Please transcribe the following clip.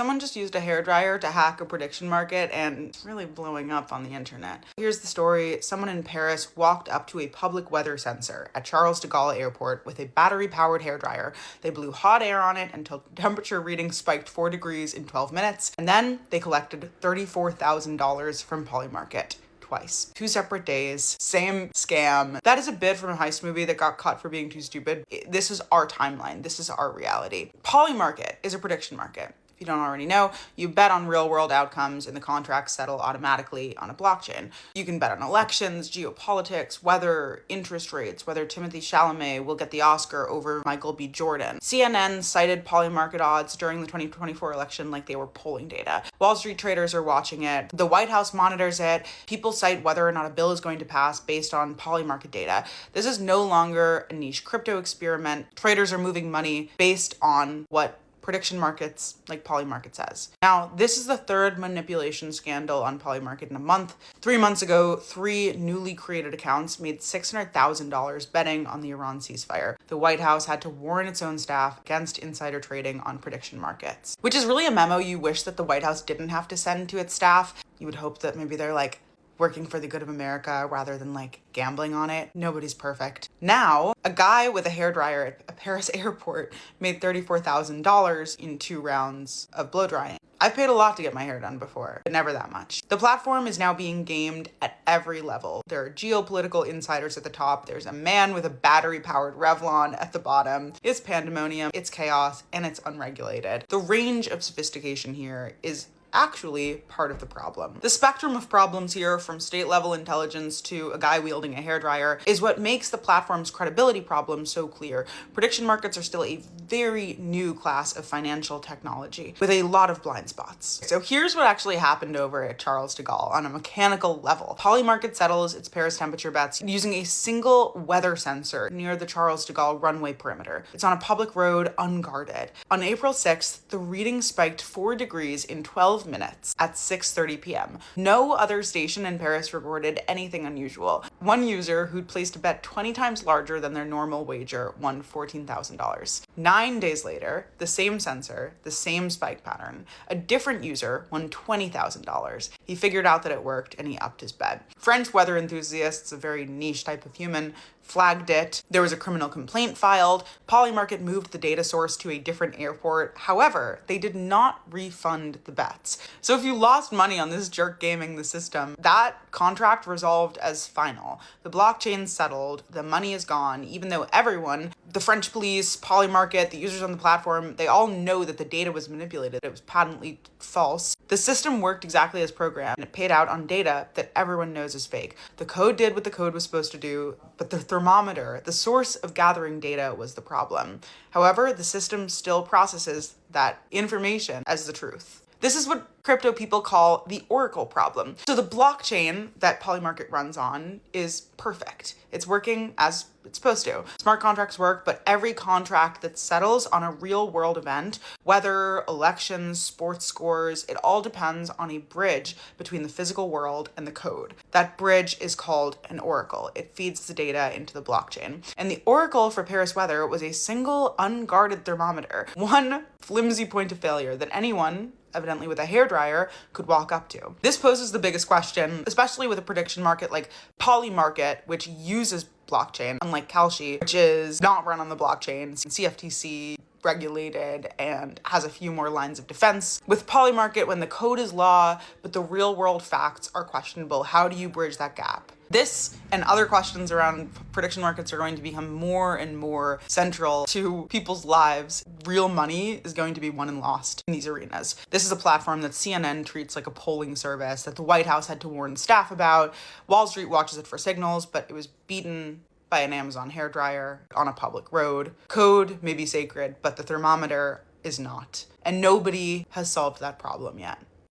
Someone just used a hairdryer to hack a prediction market and it's really blowing up on the internet. Here's the story. Someone in Paris walked up to a public weather sensor at Charles de Gaulle Airport with a battery-powered hairdryer. They blew hot air on it until temperature readings spiked 4 degrees in 12 minutes, and then they collected $34,000 from Polymarket. Twice. 2 separate days, same scam. That is a bit from a heist movie that got caught for being too stupid. This is our timeline. This is our reality. Polymarket is a prediction market. If you don't already know, you bet on real world outcomes and the contracts settle automatically on a blockchain. You can bet on elections, geopolitics, weather, interest rates, whether Timothée Chalamet will get the Oscar over Michael B. Jordan. CNN cited Polymarket odds during the 2024 election like they were polling data. Wall Street traders are watching it. The White House monitors it. People cite whether or not a bill is going to pass based on Polymarket data. This is no longer a niche crypto experiment. Traders are moving money based on what prediction markets like Polymarket says. Now, this is the third manipulation scandal on Polymarket in a month. 3 months ago, 3 newly created accounts made $600,000 betting on the Iran ceasefire. The White House had to warn its own staff against insider trading on prediction markets, which is really a memo you wish that the White House didn't have to send to its staff. You would hope that maybe they're like working for the good of America rather than like gambling on it. Nobody's perfect. Now, a guy with a hairdryer at a Paris airport made $34,000 in 2 rounds of blow drying. I've paid a lot to get my hair done before, but never that much. The platform is now being gamed at every level. There are geopolitical insiders at the top. There's a man with a battery-powered Revlon at the bottom. It's pandemonium, it's chaos, and it's unregulated. The range of sophistication here is actually part of the problem. The spectrum of problems here, from state-level intelligence to a guy wielding a hairdryer, is what makes the platform's credibility problem so clear. Prediction markets are still a very new class of financial technology with a lot of blind spots. So here's what actually happened over at Charles de Gaulle on a mechanical level. Polymarket settles its Paris temperature bets using a single weather sensor near the Charles de Gaulle runway perimeter. It's on a public road, unguarded. On April 6th, the reading spiked 4 degrees in 12 minutes at 6:30 p.m. No other station in Paris reported anything unusual. One user who'd placed a bet 20 times larger than their normal wager won $14,000. 9 days later, the same sensor, the same spike pattern, a different user won $20,000. He figured out that it worked and he upped his bet. French weather enthusiasts, a very niche type of human, flagged it. There was a criminal complaint filed. Polymarket moved the data source to a different airport. However, they did not refund the bets. So if you lost money on this jerk gaming the system, that contract resolved as final. The blockchain settled, the money is gone, even though everyone, the French police, Polymarket, the users on the platform, they all know that the data was manipulated. It was patently false. The system worked exactly as programmed, and it paid out on data that everyone knows is fake. The code did what the code was supposed to do, but the thermometer, the source of gathering data, was the problem. However, the system still processes that information as the truth. This is what crypto people call the oracle problem. So the blockchain that Polymarket runs on is perfect. It's working as it's supposed to. Smart contracts work, but every contract that settles on a real world event, weather, elections, sports scores, it all depends on a bridge between the physical world and the code. That bridge is called an oracle. It feeds the data into the blockchain. And the oracle for Paris weather was a single unguarded thermometer, one flimsy point of failure that anyone, evidently with a hairdryer, could walk up to. This poses the biggest question, especially with a prediction market like Polymarket, which uses blockchain, unlike Kalshi, which is not run on the blockchain, CFTC regulated, and has a few more lines of defense. With Polymarket, when the code is law, but the real world facts are questionable, how do you bridge that gap? This and other questions around prediction markets are going to become more and more central to people's lives. Real money is going to be won and lost in these arenas. This is a platform that CNN treats like a polling service, that the White House had to warn staff about. Wall Street watches it for signals, but it was beaten by an Amazon hairdryer on a public road. Code may be sacred, but the thermometer is not. And nobody has solved that problem yet.